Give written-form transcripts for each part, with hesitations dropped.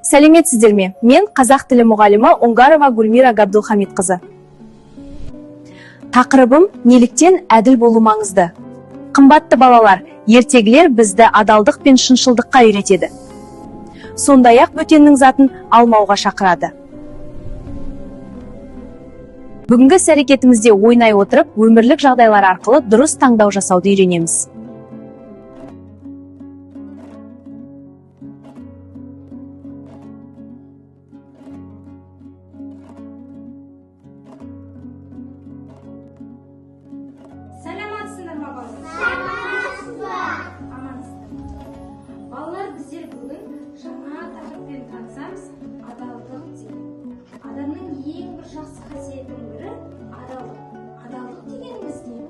Сәлеметсіздер ме? Мен қазақ тілі мұғалімі Оңғарова Гүлмира Габдулхамидқызы. Тақырыбым неліктен әділ болу маңызды. Қымбатты балалар, ертегілер бізді адалдық пен шыншылдыққа үйретеді. Сондай-ақ бөтеннің затын алмауға шақырады. Бүгінгі іс-әрекетімізде ойнай отырып, өмірлік жағдайлар арқылы дұрыс таңдау жасауды үйренеміз. Сәлеметсіздер ме балалар? Амансыздар. Балалар, біздер бүгін жаңа тақырыппен танысамыз. Адалдық деген. Адамның ең бір жақсы қасиетінің бірі адалдық. Адалдық дегеніміз не?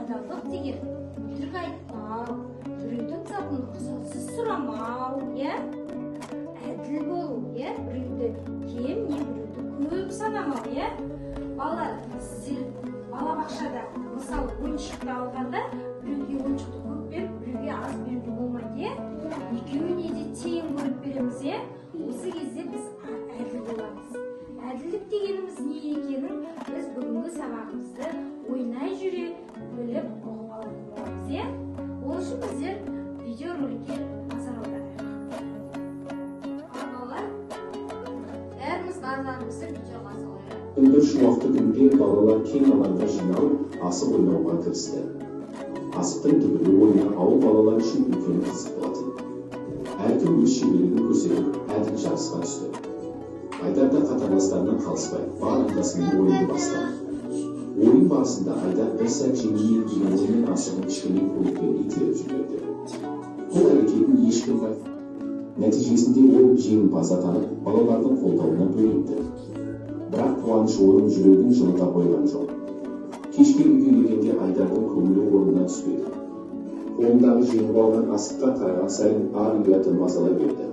Адалдық деген өтірік айтпау, біреудің затын рұқсатсыз сұрамау, әділ болу, біреуді кем не біреуді көп санамау, Балалар, сіздер балабақшада мысалы ойыншықты алғанда біреуге ойыншықты көп беріп, біреуге аз беруге болмайды, екеуіне де тең бөліп береміз, осы кезде біз әділ боламыз. Әділдік дегеніміз не екенін біз бүгінгі сабағымызды ойнай жүре біліп ұғып алатын боламыз, Ол үшін біздер видеороликке назар аударайық. Балалар, бәріміз барларымызды видеоға салайық. Күндір шуақты күнде балалар кең алаңға жиналып, асық ойнауға кірісті. Асықтың дүбірі ойыны ауыл балалар үшін үлкен қызық болатын. Әркім өз шеберлігін көрсетіп, әділ жарысқа түсті. Айдар да қатарластарынан қалыспай, бар ынтасымен ойынды бастады. Ойын барысында Айдар бір сәт жеңілейін деген оймен асығын кішкене көлікпен итеріп жіберді. Бұл әрекетін ешкім байқамады. Нәтижесінде ол жеңімпаз атанып, балалардың қолдауына бөлінді. Бірақ қуаныш оның жүрегін жылыта қойған жоқ. Кешке үйге келгенде Айдардың көңілі орнына түспеді. Қолындағы жеңіп алған асыққа қараған сайын ар-ұяты мазалай берді.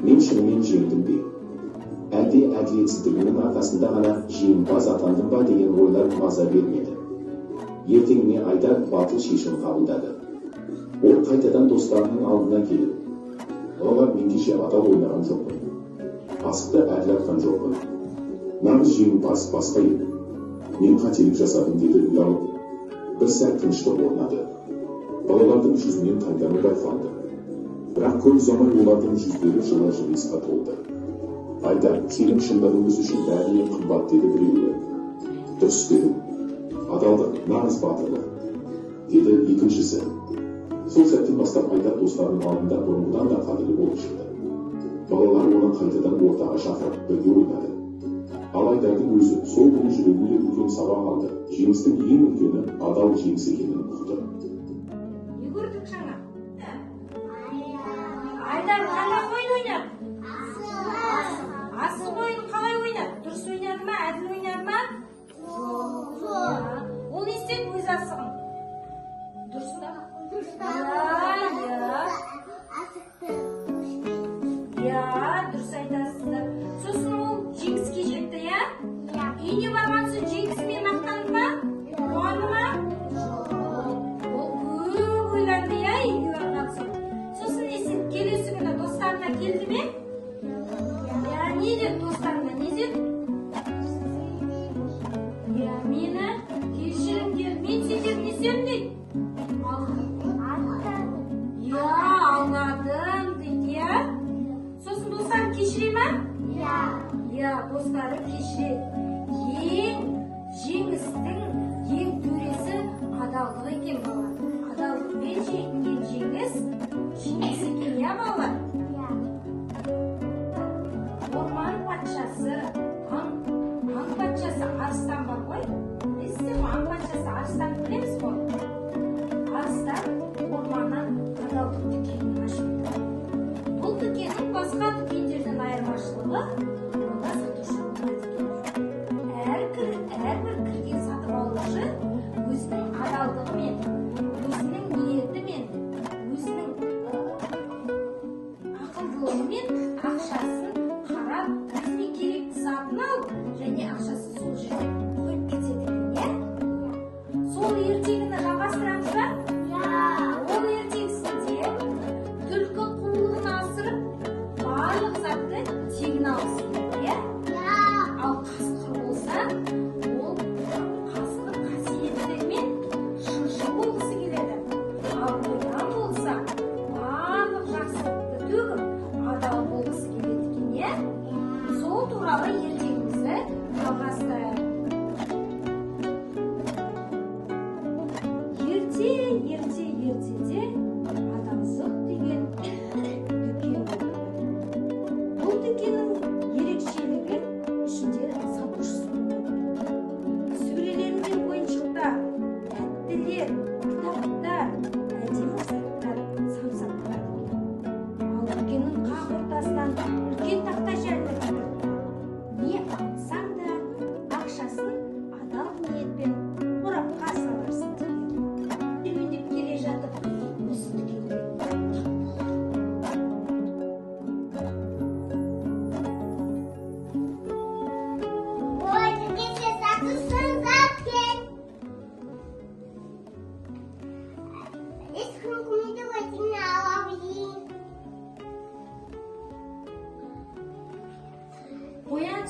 Мен шынымен жеңдім бе? Әлде әділетсіздігінің арқасында ғана жеңімпаз атандым ба деген ойлар маза бермеді. Ертеңіне Айдар батыл шешім қабылдады. Ол қайтадан достарының алдына келіп, "Балалар, мен кеше адал ойнаған жоқпын. Асықты әділ атқан жоқпын. Нағыз жеңімпаз басқа еді. Мен қателік жасадым" деді ұялып. Бір сәт тыныштық орнады. Балалардың жүзінен таңдану байқалды. Бірақ көп ұзамай олардың жүздері жылы жымысқа толды. "Айдар, сенің шындығыңыз үшін бәрінен қымбат" деді біреуі. "Дұрыс дедім. Адалдық нағыз батырлық" деді екіншісі. Сол сәттен бастап Айдар достарының алдында бұрынғыдан да қадірлі болып шықты. Балалар оны қайтадан ортаға шақырып бірге ойнады. Ал Айдардың өзі сол күні жүрегінде үлкен сабақ алды. Жеңістің ең үлкені адал жеңіс екенін ұқты. Не көрдік жаңа? Айдар қалай ойын ойнады? Асық ойын қалай ойнады? Дұрыс ойнады ма? Әділ ойнады ма? Жоқ. Ол не істеді өз асығын? Дұрыс па? Дұрыс. Дұрыс айтасыздар. Сосын ол жеңіске жетті, Үйіне барған соң жеңісімен мақтанды ма? Қуанды ма? Ол көп ойланды, үйге барған соң. Сосын келесі күні достарына келді ме? Не деді достарына? Не деді? Мені кешіріңдер, мен сендерді не істедім дейді? Алдадым дейді, Сосын достарын кешіре ма? Достары кешіреді. Жеңістің ең төресі адалдық екен, балалар. Адалдықпен жеңген жеңіс екен, балалар? Орман патшасы, аң патшасы арыстан бар ғой? Білесіздер ме, аң патшасы арыстан білеміз ғой? Арыстан орманнан адалдық дүкенін ашты. Бұл дүкеннің басқа дүкендерден айырмашылығы әрбір кірген сатып алушы өзінің адалдығымен, өзінің ниетімен, өзінің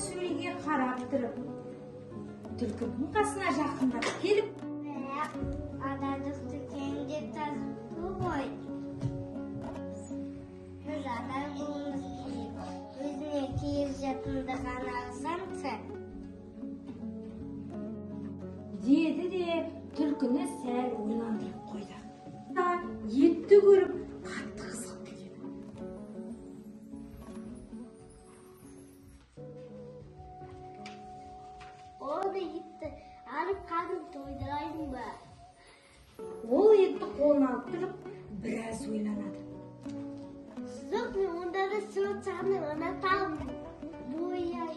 сөреге қарап тұрып, түлкінің қасына жақындап келіп, Бірақ адалдық дүкенде тазу ғой. Біз адам болуымыз керек. Өзіне кейіп жатындығын алсаңшы. деді де түлкіні сәл ойландырып қойды. Етті көріп қатты қызығып кетеді. Ол да етті алып қадым тойдырайын ба? Ол етті қолына алып тұрып, біраз ойланады. Жоқ, мен онда да сынып сағынып ұнатамын. Бойай.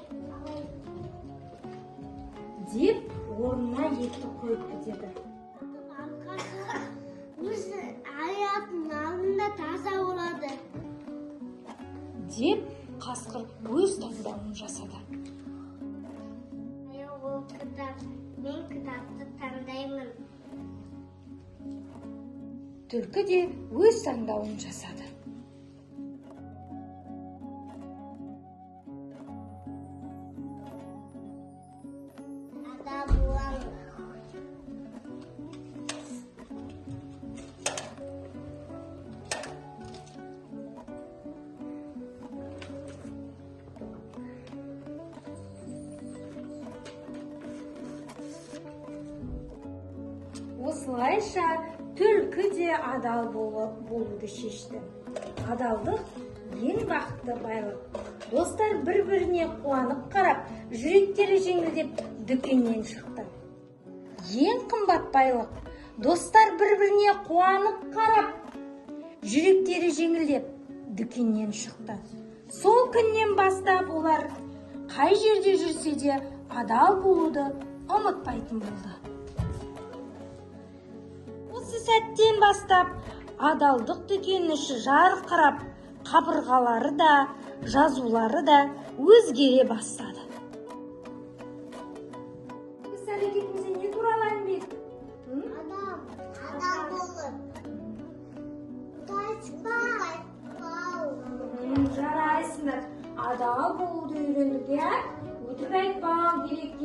Деп орнына етті қойып кетеді. Өзі аяқтың алдында таза болады. Деп қасқыр өз таңдауын жасады. Ол кітап, мен кітапты таңдаймын. Түлкі де өз таңдауын жасады. Адал боламын. Осылайша түлкі де адал болуды шешті. Адалдық ең бақытты байлық. Достар бір-біріне қуанып қарап, жүректері жеңілдеп дүкеннен шықты. Ең қымбат байлық. Достар бір-біріне қуанып қарап, жүректері жеңілдеп дүкеннен шықты. Сол күннен бастап олар қай жерде жүрсе де адал болуды ұмытпайтын болды. Осы сәттен бастап адалдық дүкені іші жарқырап, қабырғалары да, жазулары да өзгере бастады. Біз әрекетімізде не туралы әңгіме еттік? Адал болып. Қайтпай. Жарайсыңдар. Адал болуды үйрендік, иә? Өтірік айтпау керек.